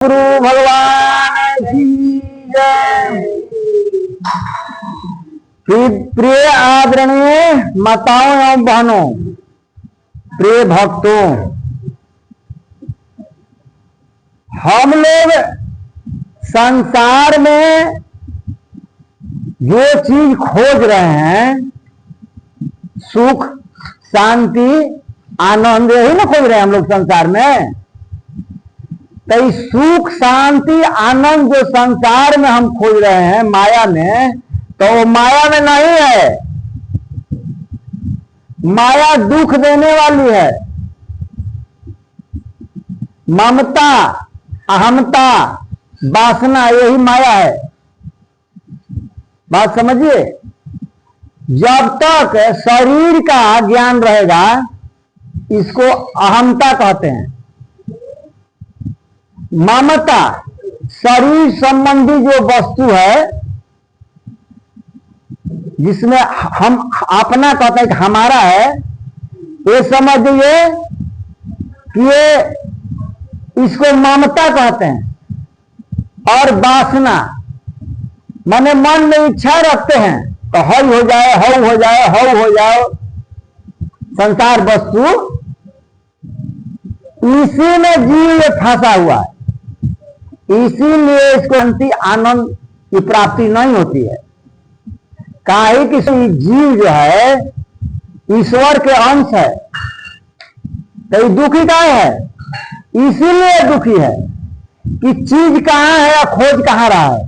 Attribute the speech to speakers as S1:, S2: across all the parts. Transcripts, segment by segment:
S1: गुरु भगवान की जय। प्रिय आदरणीय माताओं एवं बहनों, प्रिय भक्तों, हम लोग संसार में जो चीज खोज रहे हैं, सुख शांति आनंद, यही ना खोज रहे हैं हम लोग संसार में। तो इस सुख शांति आनंद जो संसार में हम खोज रहे हैं माया में, तो वो माया में नहीं है। माया दुख देने वाली है। ममता, अहमता, वासना, यही माया है। बात समझिए। जब तक शरीर का ज्ञान रहेगा, इसको अहमता कहते हैं। ममता, शरीर संबंधी जो वस्तु है, जिसमें हम अपना कहते हैं कि हमारा है, ये समझिए कि ये इसको ममता कहते हैं। और वासना माने मन में इच्छा रखते हैं, तो हई हो जाए, हऊ हो जाए, हऊ हो जाए। संसार वस्तु इसी में जीव फंसा हुआ है। इसीलिए इसको शांति आनंद की प्राप्ति नहीं होती है। काहे कि जीव जो है ईश्वर के अंश है, तो ये दुखी काहे है? इसीलिए दुखी है कि चीज कहां है या खोज कहां रहा है।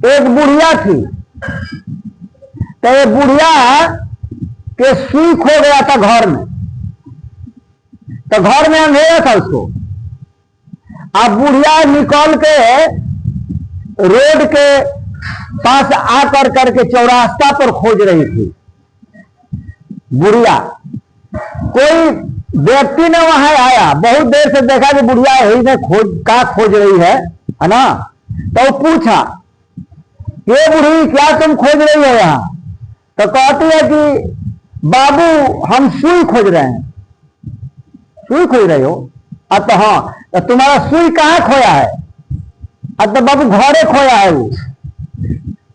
S1: एक बुढ़िया थी, तो ये बुढ़िया के सुई खो गया था घर में, तो घर में अंधेरा था उसको। अब बुढ़िया निकल के रोड के पास आकर करके चौरास्ता पर खोज रही थी। बुढ़िया, कोई व्यक्ति ने वहां आया, बहुत देर से देखा कि बुढ़िया यही ने खोज रही है ना। तो पूछा, ये बुढ़ी क्या तुम खोज रही हो यहां? तो कहती है कि बाबू हम सुई खोज रहे हैं। सुई खोज रहे हो? अब तो हाँ, तो तुम्हारा सुई कहाँ खोया है? अब तो बाबू घरे खोया है वो।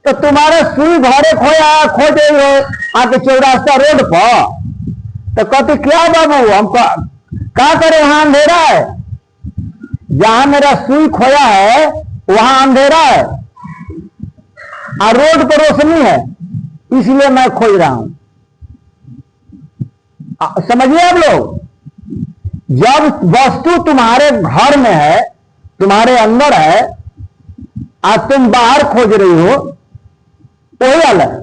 S1: तो तुम्हारा सुई घरे खोया है, खोज रही हो आके चौरास्ता रोड पर। तो कहते क्या बाबू, हम क्या करें, वहां अंधेरा है। जहां मेरा सुई खोया है वहां अंधेरा है और रोड पर रोशनी है, इसलिए मैं खोज रहा हूं। समझिए आप लोग, जब वस्तु तुम्हारे घर में है, तुम्हारे अंदर है, और तुम बाहर खोज रही हो, वही अलग।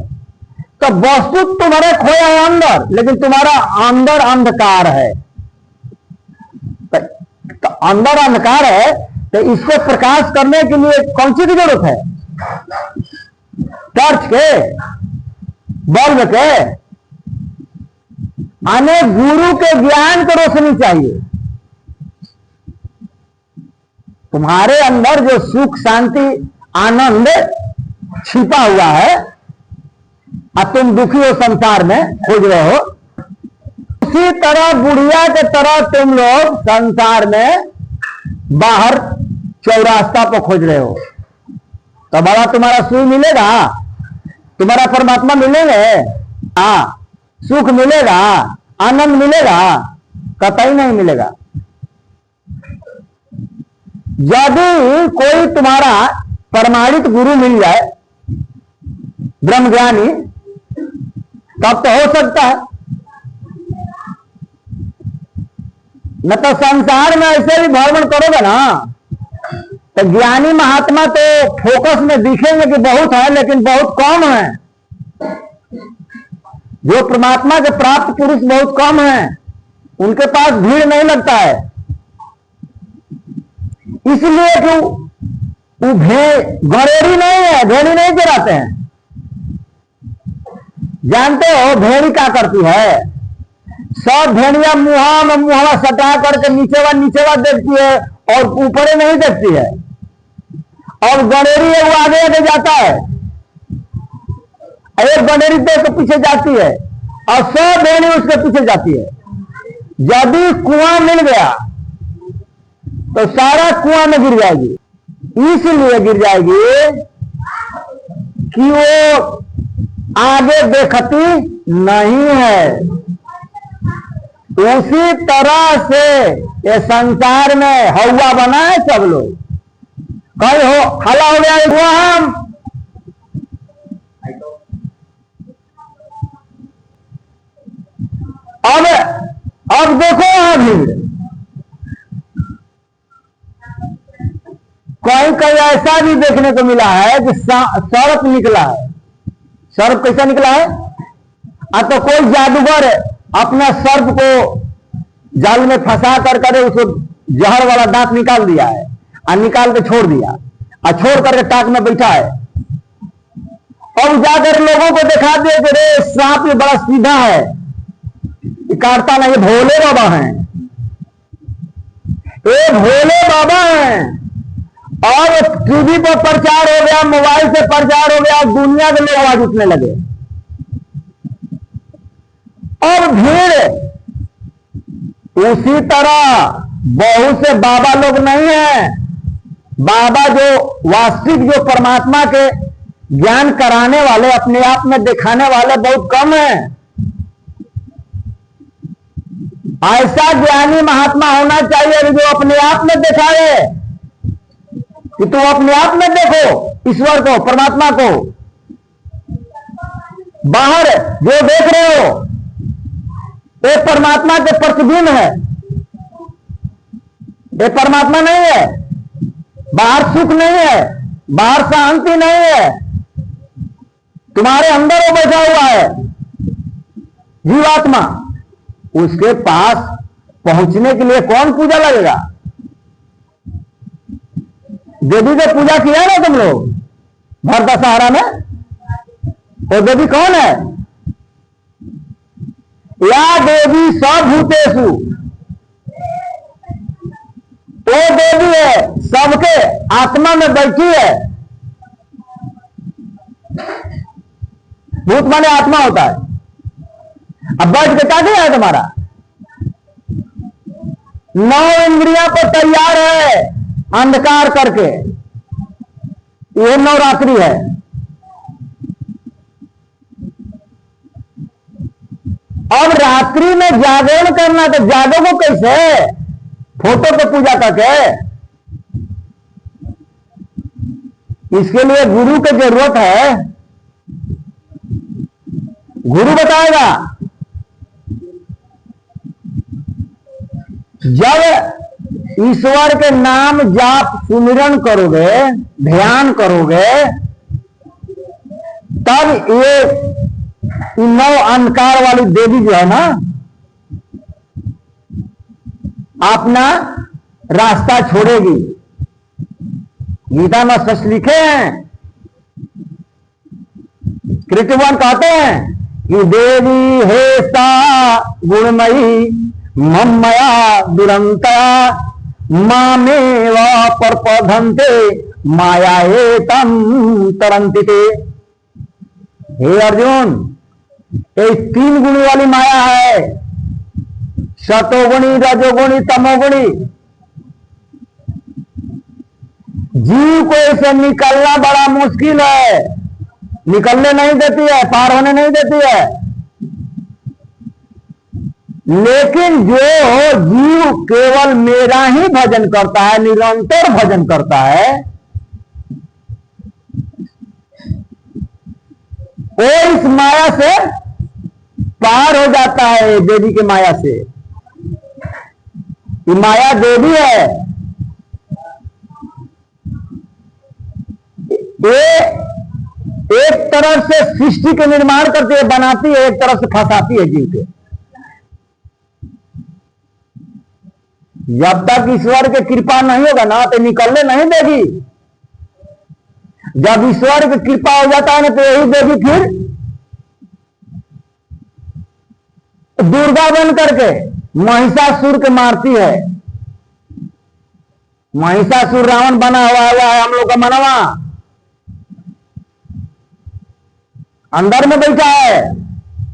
S1: तो वस्तु तुम्हारे खोया है अंदर, लेकिन तुम्हारा अंदर अंधकार है। तो अंदर अंधकार है, तो इसको प्रकाश करने के लिए कौन सी की जरूरत है? टॉर्च के, बल्ब के, आने गुरु के ज्ञान को रोशनी चाहिए। तुम्हारे अंदर जो सुख शांति आनंद छिपा हुआ है और तुम दुखी हो संसार में खोज रहे हो, उसी तरह बुढ़िया के तरह तुम लोग संसार में बाहर चौरास्ता पर खोज रहे हो। तो बड़ा तुम्हारा सुख मिलेगा, तुम्हारा परमात्मा मिलेंगे, हाँ सुख मिलेगा, आनंद मिलेगा? कतई नहीं मिलेगा। यदि कोई तुम्हारा प्रमाणित गुरु मिल जाए, ब्रह्मज्ञानी, तब तो हो सकता है। न तो संसार में ऐसे भी भ्रमण करोगे ना, तो ज्ञानी महात्मा तो फोकस में दिखेंगे कि बहुत है, लेकिन बहुत कम है। जो परमात्मा के प्राप्त पुरुष बहुत कम हैं, उनके पास भीड़ नहीं लगता है। इसलिए कि वो घरेड़ी नहीं है, भेड़ी नहीं गिराते हैं। जानते हो भेड़ी क्या करती है? सब भेड़ियां मुहा में मुहा सटा करके नीचेवा देखती है और ऊपरे नहीं देखती है। और गणेरी है वो आगे आगे जाता है, एक गणेरी देख के पीछे जाती है और सब भेड़ी उसके पीछे जाती है। यदि कुआं मिल गया तो सारा कुआं में गिर जाएगी। इसलिए गिर जाएगी कि वो आगे देखती नहीं है। उसी तरह से ये संसार में हवा बना है। सब लोग कल हो हला हो गया हुआ हम अब देखो भीड़ कहीं कहीं ऐसा भी देखने को मिला है कि सर्प निकला है। सर्प कैसा निकला है? तो कोई जादूगर अपना सर्प को जाल में फंसा कर उसको जहर वाला दांत निकाल दिया है और निकाल के छोड़ दिया और छोड़ करके टाक में बैठा है। और जाकर लोगों को दिखा दिया कि रे सांप ये बड़ा सीधा है, काटता नहीं। भोले बाबा हैं, ये भोले बाबा हैं। और टीवी पर प्रचार हो गया, मोबाइल से प्रचार हो गया, दुनिया के लोग आवाज उठने लगे। और भीड़ उसी तरह बहुत से बाबा लोग नहीं है। बाबा जो वास्तविक जो परमात्मा के ज्ञान कराने वाले, अपने आप में दिखाने वाले बहुत कम है। ऐसा ज्ञानी महात्मा होना चाहिए जो अपने आप में दिखाए कि तुम अपने आप में देखो ईश्वर को, परमात्मा को। बाहर जो देख रहे हो ये परमात्मा के प्रतिबिंब है, ये परमात्मा नहीं है। बाहर सुख नहीं है, बाहर शांति नहीं है, तुम्हारे अंदर वो बैठा हुआ है जीवात्मा। उसके पास पहुंचने के लिए कौन पूजा लगेगा? देवी को पूजा किया ना तुम लोग भर दशहरा में? वो देवी कौन है? या देवी सबभूतेषु, वो देवी है सबके आत्मा में बैठी है। भूत माने आत्मा होता है। अब बैठ के क्या किया है तुम्हारा? 9 इंद्रियां पर तैयार है अंधकार करके। ये नवरात्रि है। अब रात्रि में जागरण करना, तो जागोगे कैसे? फोटो पे पूजा करके? इसके लिए गुरु की जरूरत है। गुरु बताएगा। जब ईश्वर के नाम जाप सुमिरन करोगे, ध्यान करोगे, तब ये 9 अंधकार वाली देवी जो है ना अपना रास्ता छोड़ेगी। गीता में सच लिखे हैं, कृतवन कहते हैं कि देवी हे सा गुणमयी ममया दुरंता मामेवा परपधन्ते माया तम तरंतिते। हे अर्जुन, ये 3 गुणी वाली माया है, सतोगुणी, रजोगुणी, तमोगुणी। जीव को इसे निकलना बड़ा मुश्किल है, निकलने नहीं देती है, पार होने नहीं देती है। लेकिन जो जीव केवल मेरा ही भजन करता है, निरंतर भजन करता है, वो इस माया से पार हो जाता है। देवी की माया से। ये माया देवी है। ये एक तरफ से सृष्टि के निर्माण करती है, बनाती है, एक तरफ से फंसाती है जीव के। जब तक ईश्वर की कृपा नहीं होगा ना तो निकलने नहीं देगी। जब ईश्वर की कृपा हो जाता है ना तो यही देगी फिर दुर्गा बन करके महिषासुर के मारती है। महिषासुर रावण बना हुआ है हम लोग का मनवा, अंदर में बैठा है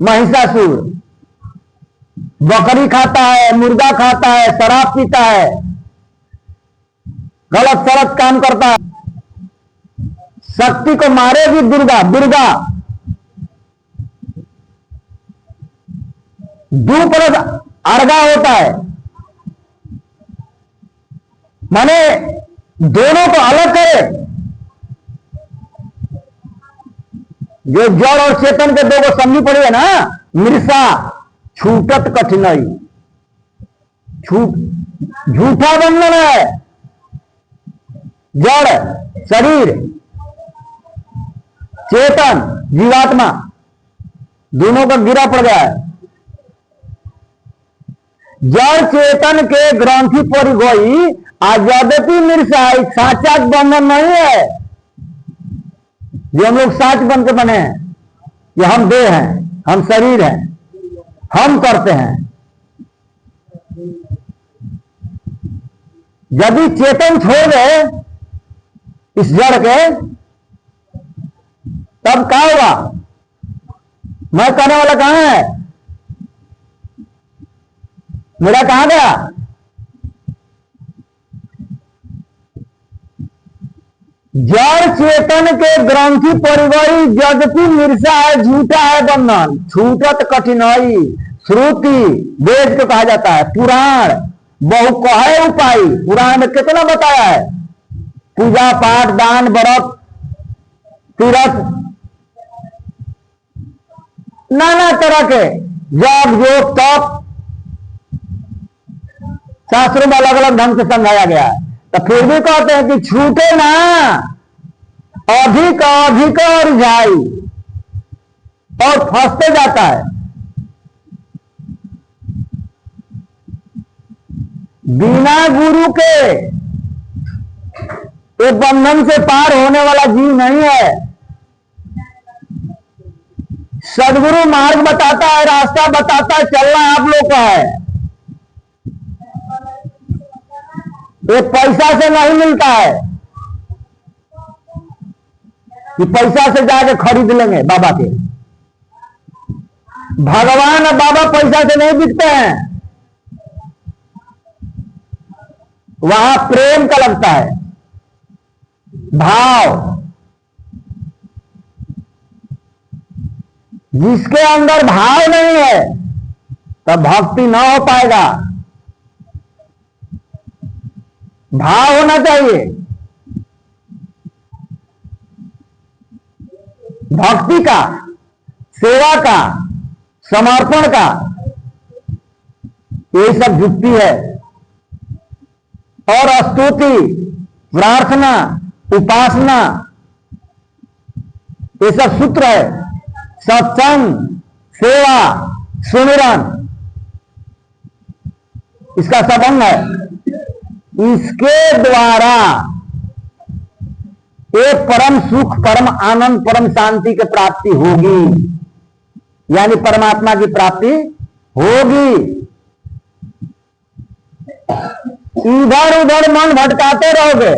S1: महिषासुर। बकरी खाता है, मुर्गा खाता है, शराब पीता है, गलत सलत काम करता है। शक्ति को मारेगी दुर्गा, दुर्गा दू प्लस अर्गा होता है, माने दोनों को अलग करे। जो जड़ और चेतन के दो को समझी पड़ी है ना, मिर्सा छूटत कठिनाई, झूठा बंधन है। जड़ शरीर, चेतन जीवात्मा, दोनों का गिरा पड़ गया है। जड़ चेतन के ग्रंथि पर गई आजादी मिर्सा एक साचा बंधन नहीं है। जो हम लोग साच बन के बने हैं, ये हम देह हैं, हम शरीर हैं, हम करते हैं। यदि चेतन छोड़ गए इस जड़ के, तब क्या होगा? मैं कहने वाला कहां है? मेरा कहां गया? जड़ चेतन के ग्रंथि परिवही जगति मिर्सा है, झूठा है बंधन, छूटत कठिनाई। श्रुति वेद को कहा जाता है, पुराण बहु कहे उपाय, पुराण में कितना बताया है? पूजा पाठ दान व्रत तीर्थ नाना तरह के जग योग तप शास्त्रों में अलग अलग ढंग से समझाया गया है। तो फिर भी कहते हैं कि छूटे ना, अधिक अधिक और जाई और फंसते जाता है। बिना गुरु के एक बंधन से पार होने वाला जीव नहीं है। सदगुरु मार्ग बताता है, रास्ता बताता है, चलना आप लोग का है। ये पैसा से नहीं मिलता है कि पैसा से जाके खरीद लेंगे बाबा के। भगवान और बाबा पैसा से नहीं बिकते हैं, वहां प्रेम का लगता है, भाव। जिसके अंदर भाव नहीं है तब भक्ति ना हो पाएगा। भाव होना चाहिए। भक्ति का, सेवा का, समर्पण का, ये सब युक्ति है। और स्तुति, प्रार्थना, उपासना, ये सब सूत्र है। सत्संग, सेवा, सुमिरन, इसका संबंध है। इसके द्वारा एक परम सुख, परम आनंद, परम शांति की प्राप्ति होगी, यानी परमात्मा की प्राप्ति होगी। इधर उधर मन भटकाते रहोगे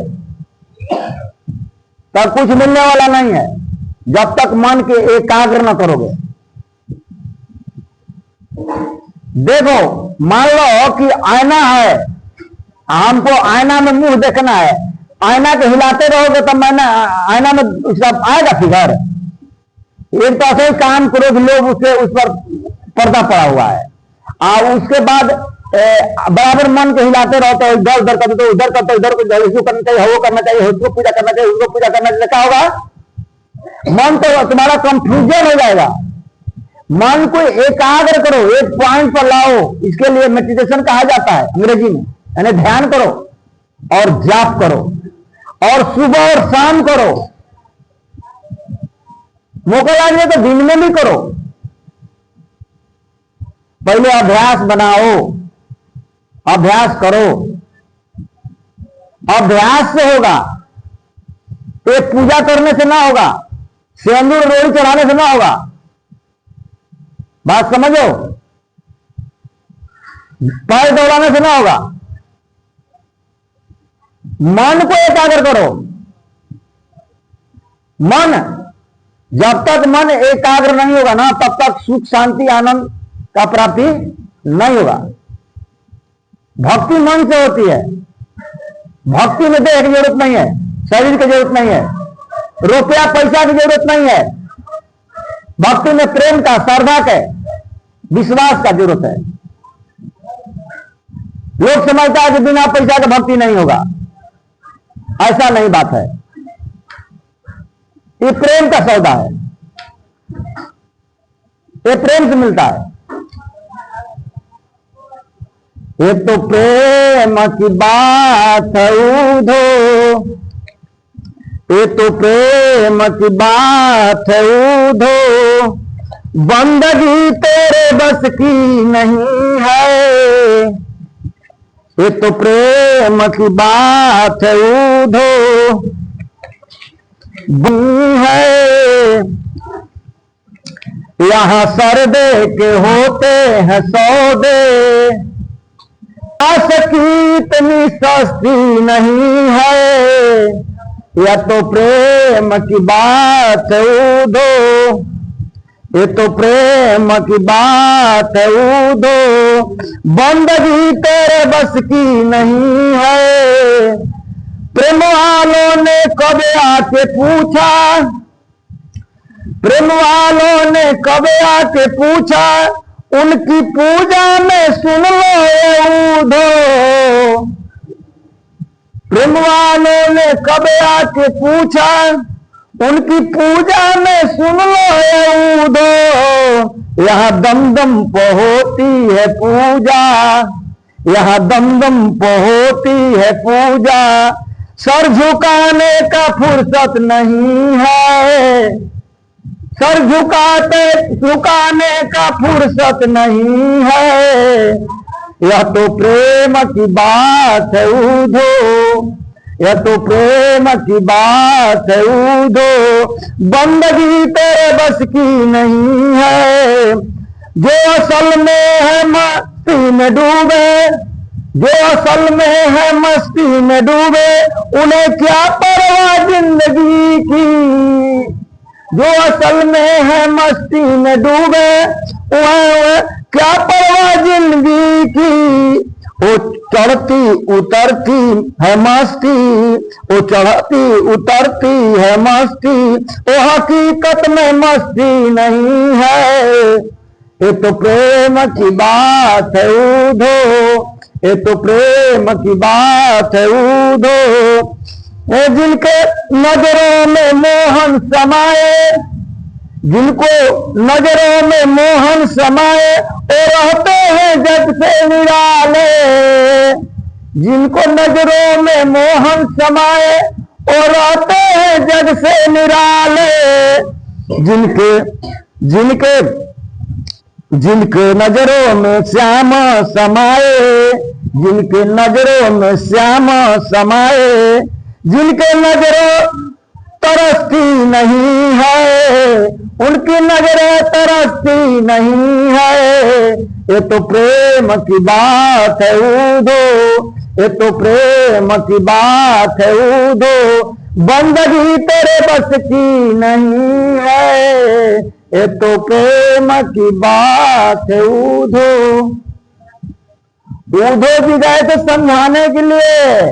S1: तब कुछ मिलने वाला नहीं है, जब तक मन के एकाग्र न करोगे। देखो, मान लो कि आईना है, हमको आईना में मुंह देखना है, आईना के हिलाते रहोगे तब मैंने आईना में सब आएगा फिगर। एक तो ऐसे काम करो कि लोग उसके उस पर पर्दा पड़ा हुआ है, और उसके बाद बराबर मन के हिलाते रहते हो, इधर उधर करते हो, उधर करते हो, इधर को इसको करना चाहिए, वो करना चाहिए, उसको पूजा करना चाहिए, उसको पूजा करना चाहिए। क्या होगा? मन तो तुम्हारा कंफ्यूजन हो जाएगा। मन को एकाग्र करो, एक पॉइंट पर लाओ। इसके लिए मेडिटेशन कहा जाता है अंग्रेजी में, यानी ध्यान करो और जाप करो, और सुबह और शाम करो। मौका लागने तो दिन में भी करो। पहले अभ्यास बनाओ, अभ्यास करो, अभ्यास से होगा। एक पूजा करने से ना होगा, सिंदूर रोड़ी चढ़ाने से ना होगा। बात समझो, पैर दौड़ाने से ना होगा। मन को एकाग्र करो। मन, जब तक मन एकाग्र नहीं होगा ना, तब तक सुख शांति आनंद का प्राप्ति नहीं होगा। भक्ति मन से होती है। भक्ति में देह की जरूरत नहीं है, शरीर की जरूरत नहीं है, रुपया पैसा की जरूरत नहीं है। भक्ति में प्रेम का, श्रद्धा का, विश्वास का जरूरत है। लोग समझता है कि बिना पैसा के भक्ति नहीं होगा, ऐसा नहीं बात है। ये प्रेम का सौदा है, ये प्रेम से मिलता है। ये तो प्रेम की बात है उधो, ये तो प्रेम की बात है उधो, बंदगी तेरे बस की नहीं है। ये तो प्रेम की बात है उधो है। यहाँ सरदे के होते हैं सौदे, आस की इतनी सस्ती नहीं है। यह तो प्रेम की बात है उधो, ये तो प्रेम की बात है उधो, बंदगी तेरे बस की नहीं है। प्रेम वालों ने कब आके पूछा, प्रेम वालों ने कब आके पूछा, उनकी पूजा में सुन लो उधो। प्रेम वालों ने कब आके पूछा, उनकी पूजा में सुन लो उधो। यहाँ दम दम पे होती है पूजा, यहाँ दम दम पे होती है पूजा, सर झुकाने का फुर्सत नहीं है। सर झुकाने का फुर्सत नहीं है। यह तो प्रेम की बात है उधो, यह तो प्रेम की बात है उधो, बंदगी तेरे बस की नहीं है। जो असल में है मस्ती में डूबे, जो असल में है मस्ती में डूबे, उन्हें क्या परवाह जिंदगी की। जो असल में है मस्ती में डूबे, वह क्या परवाह जिंदगी की। वो चढ़ती उतरती है मस्ती, वो चढ़ती उतरती है मस्ती, वो हकीकत में मस्ती नहीं है। ये तो प्रेम की बात है उधो, ये तो प्रेम की बात है उधो। जिनके नजरों में मोहन समाए, जिनको नजरों में मोहन समाए, वो रहते हैं जग से निराले। जिनको नजरों में मोहन समाए, वो रहते हैं जग से निराले। जिनके जिनके जिनके नजरों में श्याम समाए, जिनके नजरों में श्याम समाए, जिनके नजरों तरसती नहीं है, उनकी नजरें तरसती नहीं है। ये तो प्रेम की बात है उधो, ये तो प्रेम की बात है उधो, बंदगी तेरे बस की नहीं है। ये तो प्रेम की बात है उधो। उधो जी गए थे समझाने के लिए,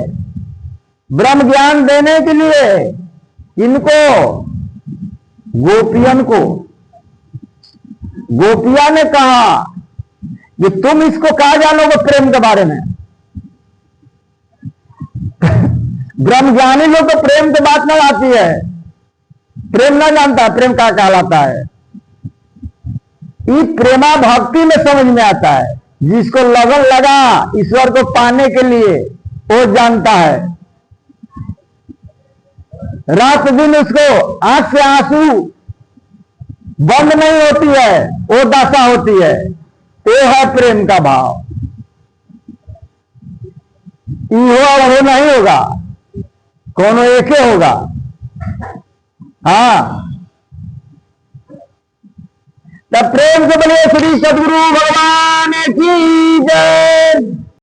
S1: ब्रह्म ज्ञान देने के लिए। इनको गोपियन को, गोपिया ने कहा कि तुम इसको कहा जानोगे प्रेम के बारे में। ब्रह्म ज्ञानी लोग तो प्रेम की बात न आती है, प्रेम ना जानता प्रेम क्या कहलाता है। ये प्रेमा भक्ति में समझ में आता है। जिसको लगन लगा ईश्वर को पाने के लिए, वो जानता है। रात दिन उसको आंख से आंसू बंद नहीं होती है, वो दशा होती है। वो है प्रेम का भाव। वो नहीं होगा, कौन एक ही होगा। हाँ, तब प्रेम से बोलिए श्री सद्गुरु भगवान की जय।